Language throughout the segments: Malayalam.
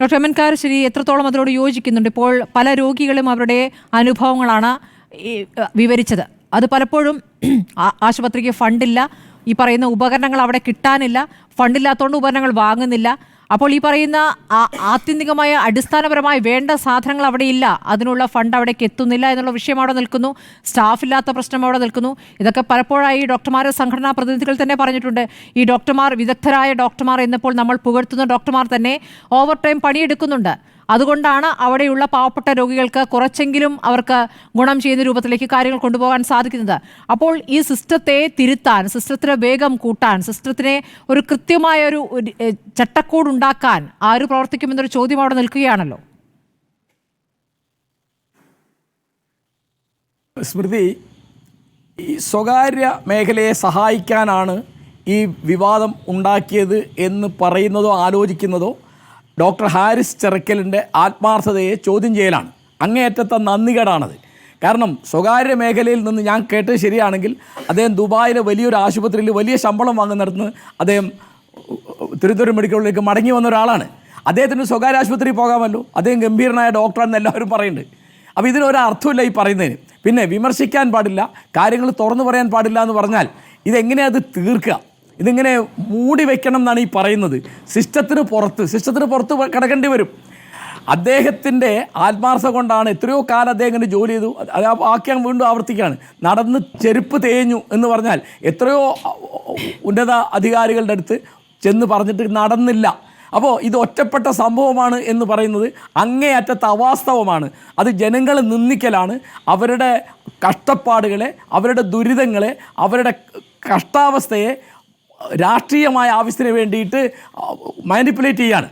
ഡോക്ടർ എം എൻ കാരശ്ശേരി എത്രത്തോളം അതിനോട് യോജിക്കുന്നുണ്ട്? ഇപ്പോൾ പല രോഗികളും അവരുടെ അനുഭവങ്ങളാണ് വിവരിച്ചത്. അത് പലപ്പോഴും ആശുപത്രിക്ക് ഫണ്ടില്ല, ഈ പറയുന്ന ഉപകരണങ്ങൾ അവിടെ കിട്ടാനില്ല, ഫണ്ടില്ലാത്തതുകൊണ്ട് ഉപകരണങ്ങൾ വാങ്ങുന്നില്ല. അപ്പോൾ ഈ പറയുന്ന ആത്യന്തികമായ അടിസ്ഥാനപരമായി വേണ്ട സാധനങ്ങൾ അവിടെ ഇല്ല, അതിനുള്ള ഫണ്ട് അവിടേക്ക് എത്തുന്നില്ല എന്നുള്ള വിഷയം അവിടെ നിൽക്കുന്നു. സ്റ്റാഫില്ലാത്ത പ്രശ്നം അവിടെ നിൽക്കുന്നു. ഇതൊക്കെ പലപ്പോഴായി ഡോക്ടർമാരെ സംഘടനാ പ്രതിനിധികൾ തന്നെ പറഞ്ഞിട്ടുണ്ട്. ഈ ഡോക്ടർമാർ, വിദഗ്ധരായ ഡോക്ടർമാർ എന്നപ്പോൾ നമ്മൾ പുകഴ്ത്തുന്ന ഡോക്ടർമാർ തന്നെ ഓവർ ടൈം പണിയെടുക്കുന്നുണ്ട്. അതുകൊണ്ടാണ് അവിടെയുള്ള പാവപ്പെട്ട രോഗികൾക്ക് കുറച്ചെങ്കിലും അവർക്ക് ഗുണം ചെയ്യുന്ന രൂപത്തിലേക്ക് കാര്യങ്ങൾ കൊണ്ടുപോകാൻ സാധിക്കുന്നത്. അപ്പോൾ ഈ സിസ്റ്റത്തെ തിരുത്താൻ, സിസ്റ്റത്തിന് വേഗം കൂട്ടാൻ, സിസ്റ്റത്തിനെ ഒരു കൃത്യമായ ഒരു ചട്ടക്കൂട് ഉണ്ടാക്കാൻ ആര് പ്രവർത്തിക്കുമെന്നൊരു ചോദ്യം അവിടെ നിൽക്കുകയാണല്ലോ. സ്മൃതി, ഈ സ്വകാര്യ മേഖലയെ സഹായിക്കാനാണ് ഈ വിവാദം ഉണ്ടാക്കിയത് എന്ന് പറയുന്നതോ ആലോചിക്കുന്നതോ ഡോക്ടർ ഹാരിസ് ചെറക്കലിൻ്റെ ആത്മാർത്ഥതയെ ചോദ്യം ചെയ്യലാണ്. അങ്ങേയറ്റത്തെ നന്ദികേടാണത്. കാരണം സ്വകാര്യ മേഖലയിൽ നിന്ന് ഞാൻ കേട്ടത് ശരിയാണെങ്കിൽ അദ്ദേഹം ദുബായിലെ വലിയൊരു ആശുപത്രിയിൽ വലിയ ശമ്പളം വാങ്ങുന്നിടത്ത് അദ്ദേഹം തിരുവനന്തപുരം മെഡിക്കൽ കോളേജിലേക്ക് മടങ്ങി വന്ന ഒരാളാണ്. അദ്ദേഹത്തിന് സ്വകാര്യ ആശുപത്രിയിൽ പോകാമല്ലോ, അദ്ദേഹം ഗംഭീരനായ ഡോക്ടറാണെന്ന് എല്ലാവരും പറയുന്നുണ്ട്. അപ്പോൾ ഇതിനൊരർത്ഥമില്ല ഈ പറയുന്നതിന്. പിന്നെ വിമർശിക്കാൻ പാടില്ല, കാര്യങ്ങൾ തുറന്നു പറയാൻ പാടില്ല എന്ന് പറഞ്ഞാൽ ഇതെങ്ങനെയാണ് അത് തീർക്കുക? ഇതിങ്ങനെ മൂടി വയ്ക്കണം എന്നാണ് ഈ പറയുന്നത്. സിസ്റ്റത്തിന് പുറത്ത് കിടക്കേണ്ടി വരും. അദ്ദേഹത്തിൻ്റെ ആത്മാർത്ഥത കൊണ്ടാണ് എത്രയോ കാലം അദ്ദേഹം ഇങ്ങനെ ജോലി ചെയ്തു. അത് ആക്കിയാൽ വീണ്ടും ആവർത്തിക്കുകയാണ്. നടന്ന് ചെരുപ്പ് തേഞ്ഞു എന്ന് പറഞ്ഞാൽ എത്രയോ ഉന്നത അധികാരികളുടെ അടുത്ത് ചെന്ന് പറഞ്ഞിട്ട് നടന്നില്ല. അപ്പോൾ ഇത് ഒറ്റപ്പെട്ട സംഭവമാണ് എന്ന് പറയുന്നത് അങ്ങേയറ്റത്തെ അവാസ്തവമാണ്. അത് ജനങ്ങളെ നിന്ദിക്കലാണ്. അവരുടെ കഷ്ടപ്പാടുകളെ, അവരുടെ ദുരിതങ്ങളെ, അവരുടെ കഷ്ടാവസ്ഥയെ രാഷ്ട്രീയമായ ആവശ്യത്തിന് വേണ്ടിയിട്ട് മാനിപ്പുലേറ്റ് ചെയ്യാണ്.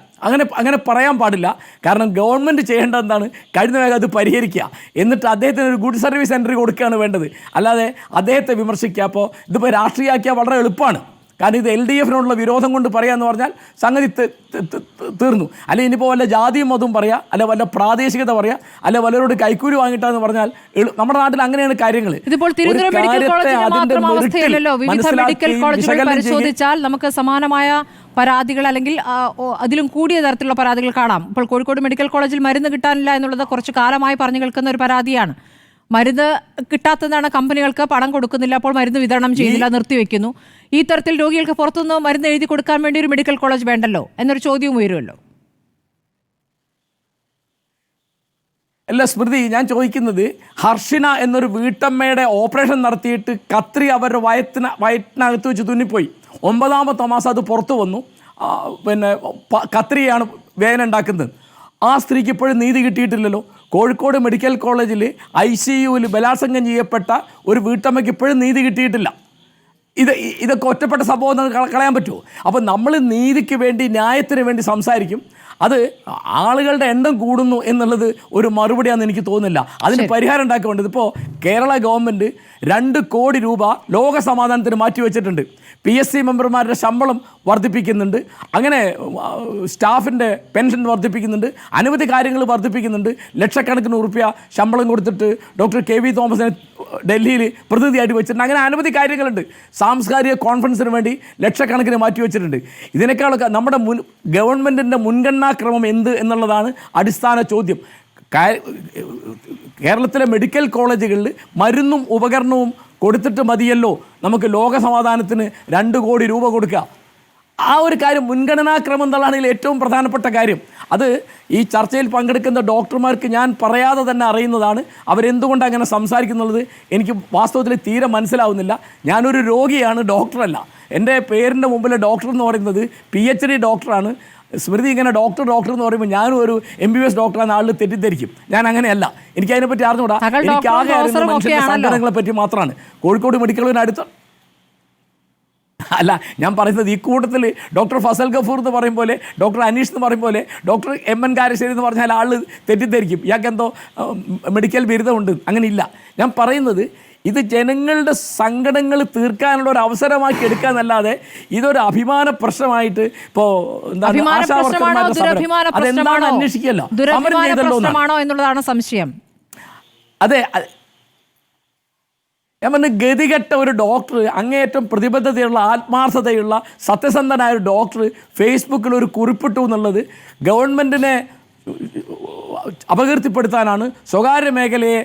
അങ്ങനെ പറയാൻ പാടില്ല. കാരണം ഗവൺമെൻറ് ചെയ്യേണ്ടത് എന്താണ്? കഴിഞ്ഞ വേഗം അത് പരിഹരിക്കുക, എന്നിട്ട് അദ്ദേഹത്തിന് ഒരു ഗുഡ് സർവീസ് എൻട്രി കൊടുക്കുകയാണ് വേണ്ടത്. അല്ലാതെ അദ്ദേഹത്തെ വിമർശിക്കുക. അപ്പോൾ ഇതിപ്പോൾ രാഷ്ട്രീയമാക്കിയാൽ വളരെ എളുപ്പമാണ്. കാരണം ഇത് LDFിനോടുള്ള വിരോധം കൊണ്ട് പറയാമെന്ന് പറഞ്ഞാൽ സംഗതി തീർന്നു. അല്ലെങ്കിൽ ഇനിയിപ്പോൾ വല്ല ജാതിയും മതവും പറയാം, അല്ലെ വല്ല പ്രാദേശികത പറയാം, അല്ലെ വല്ലവരോട് കൈക്കൂലി വാങ്ങിയിട്ടാന്ന് പറഞ്ഞാൽ നമ്മുടെ നാട്ടിൽ അങ്ങനെയാണ് കാര്യങ്ങൾ. ഇതിപ്പോൾ തിരുവനന്തപുരം മെഡിക്കൽ കോളേജിന്റെ മാത്രം അവസ്ഥയല്ലല്ലോ. വിവിധ മെഡിക്കൽ കോളേജുകൾ പരിശോധിച്ചാൽ നമുക്ക് സമാനമായ പരാതികൾ അല്ലെങ്കിൽ അതിലും കൂടിയ തരത്തിലുള്ള പരാതികൾ കാണാം. ഇപ്പോൾ കോഴിക്കോട് മെഡിക്കൽ കോളേജിൽ മരുന്ന് കിട്ടാനില്ല എന്നുള്ളത് കുറച്ച് കാലമായി പറഞ്ഞു കേൾക്കുന്ന ഒരു പരാതിയാണ്. മരുന്ന് കിട്ടാത്തതാണ്, കമ്പനികൾക്ക് പണം കൊടുക്കുന്നില്ല, അപ്പോൾ മരുന്ന് വിതരണം ചെയ്യുന്നില്ല, നിർത്തിവെക്കുന്നു. ഈ തരത്തിൽ രോഗികൾക്ക് പുറത്തുനിന്ന് മരുന്ന് എഴുതി കൊടുക്കാൻ വേണ്ടി ഒരു മെഡിക്കൽ കോളേജ് വേണ്ടല്ലോ എന്നൊരു ചോദ്യവും ഉയരുമല്ലോ. അല്ല സ്മൃതി, ഞാൻ ചോദിക്കുന്നത്, ഹർഷിന എന്നൊരു വീട്ടമ്മയുടെ ഓപ്പറേഷൻ നടത്തിയിട്ട് കത്രി അവരുടെ വയറ്റിനകത്ത് വെച്ച് തുന്നിപ്പോയി. 9ാമത്തെ മാസം അത് പുറത്തു വന്നു. പിന്നെ കത്രിയാണ് വേദന ഉണ്ടാക്കുന്നത്. ആ സ്ത്രീക്ക് ഇപ്പോഴും നീതി കിട്ടിയിട്ടില്ലല്ലോ. കോഴിക്കോട് മെഡിക്കൽ കോളേജിൽ ICUവിൽ ബലാത്സംഗം ചെയ്യപ്പെട്ട ഒരു വീട്ടമ്മയ്ക്ക് ഇപ്പോഴും നീതി കിട്ടിയിട്ടില്ല. ഇതൊക്കെ ഒറ്റപ്പെട്ട സംഭവം കളയാൻ പറ്റുമോ? അപ്പോൾ നമ്മൾ നീതിക്ക് വേണ്ടി, ന്യായത്തിന് വേണ്ടി സംസാരിക്കും. അത് ആളുകളുടെ എണ്ണം കൂടുന്നു എന്നുള്ളത് ഒരു മറുപടിയാണെന്ന് എനിക്ക് തോന്നുന്നില്ല. അതിന് പരിഹാരം ഉണ്ടാക്കേണ്ടത് ഇപ്പോൾ കേരള ഗവൺമെൻറ് 2 കോടി രൂപ ലോക സമാധാനത്തിന് മാറ്റിവെച്ചിട്ടുണ്ട്. PSC മെമ്പർമാരുടെ ശമ്പളം വർദ്ധിപ്പിക്കുന്നുണ്ട്, അങ്ങനെ സ്റ്റാഫിൻ്റെ പെൻഷൻ വർദ്ധിപ്പിക്കുന്നുണ്ട്, അനവധി കാര്യങ്ങൾ വർദ്ധിപ്പിക്കുന്നുണ്ട്. ലക്ഷക്കണക്കിന് ഉറുപ്പ്യ ശമ്പളം കൊടുത്തിട്ട് ഡോക്ടർ KV തോമസിനെ ഡൽഹിയിൽ പ്രതിനിധിയായിട്ട് വെച്ചിട്ടുണ്ട്. അങ്ങനെ അനവധി കാര്യങ്ങളുണ്ട്. സാംസ്കാരിക കോൺഫറൻസിന് വേണ്ടി ലക്ഷക്കണക്കിന് മാറ്റി വെച്ചിട്ടുണ്ട്. ഇതിനേക്കാളൊക്കെ നമ്മുടെ ഗവൺമെൻറ്റിൻ്റെ മുൻഗണനാക്രമം എന്ത് എന്നുള്ളതാണ് അടിസ്ഥാന ചോദ്യം. കേരളത്തിലെ മെഡിക്കൽ കോളേജുകളിൽ മരുന്നും ഉപകരണവും കൊടുത്തിട്ട് മതിയല്ലോ നമുക്ക് ലോക സമാധാനത്തിന് 2 കോടി രൂപ കൊടുക്കുക. ആ ഒരു കാര്യം മുൻഗണനാക്രമം എന്നുള്ളതാണ് ഏറ്റവും പ്രധാനപ്പെട്ട കാര്യം. അത് ഈ ചർച്ചയിൽ പങ്കെടുക്കുന്ന ഡോക്ടർമാർക്ക് ഞാൻ പറയാതെ തന്നെ അറിയുന്നതാണ്. അവരെന്തുകൊണ്ട് അങ്ങനെ സംസാരിക്കുന്നുള്ളത് എനിക്ക് വാസ്തവത്തിൽ തീരെ മനസ്സിലാവുന്നില്ല. ഞാനൊരു രോഗിയാണ്, ഡോക്ടറല്ല. എൻ്റെ പേരിൻ്റെ മുമ്പിലെ ഡോക്ടർ എന്ന് പറയുന്നത് PhD ഡോക്ടറാണ്. സ്മൃതി ഇങ്ങനെ ഡോക്ടർ എന്ന് പറയുമ്പോൾ ഞാനും ഒരു MBBS ഡോക്ടറാണ് ആളിൽ തെറ്റിദ്ധരിക്കും. ഞാൻ അങ്ങനെയല്ല. എനിക്ക് അതിനെപ്പറ്റി അറിഞ്ഞുകൂടാ. എനിക്ക് ആകെ അറിയുന്ന മനുഷ്യൻ്റെ സംഘടനകളെ പറ്റി മാത്രമാണ്. കോഴിക്കോട് മെഡിക്കലിന് അടുത്ത് അല്ല ഞാൻ പറയുന്നത്. ഈ കൂട്ടത്തിൽ ഡോക്ടർ ഫസൽ ഗഫൂർ എന്ന് പറയും പോലെ, ഡോക്ടർ അനീഷ് എന്ന് പറയും പോലെ, ഡോക്ടർ MN കാരശ്ശേരി എന്ന് പറഞ്ഞാൽ ആൾ തെറ്റിദ്ധരിക്കും, ഇയാൾക്ക് എന്തോ മെഡിക്കൽ ബിരുദമുണ്ട്. അങ്ങനെ ഇല്ല. ഞാൻ പറയുന്നത് ഇത് ജനങ്ങളുടെ സങ്കടങ്ങൾ തീർക്കാനുള്ള ഒരു അവസരമാക്കി എടുക്കാന്നല്ലാതെ ഇതൊരു അഭിമാന പ്രശ്നമായിട്ട് ഇപ്പോൾ അതെന്താണ് അന്വേഷിക്കല്ലോ എന്നുള്ളതാണ് സംശയം. അതെ, ഞാൻ പറഞ്ഞ ഗതികെട്ട ഒരു ഡോക്ടർ, അങ്ങേയറ്റം പ്രതിബദ്ധതയുള്ള ആത്മാർത്ഥതയുള്ള സത്യസന്ധനായ ഒരു ഡോക്ടർ ഫേസ്ബുക്കിൽ ഒരു കുറിപ്പിട്ടു എന്നുള്ളത് ഗവൺമെൻറ്റിനെ അപകീർത്തിപ്പെടുത്താനാണ്, സ്വകാര്യ മേഖലയെ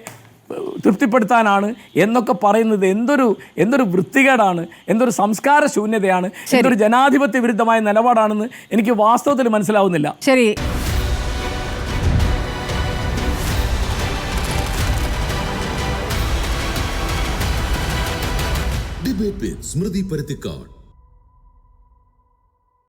തൃപ്തിപ്പെടുത്താനാണ് എന്നൊക്കെ പറയുന്നത് എന്തൊരു വൃത്തികേടാണ്, എന്തൊരു സംസ്കാര ശൂന്യതയാണ്, എന്തൊരു ജനാധിപത്യ വിരുദ്ധമായ നിലപാടാണെന്ന് എനിക്ക് വാസ്തവത്തിൽ മനസ്സിലാവുന്നില്ല. ശരി. ഡിബേറ്റ് വിത്ത് സ്മൃതി പരുത്തിക്കാട്.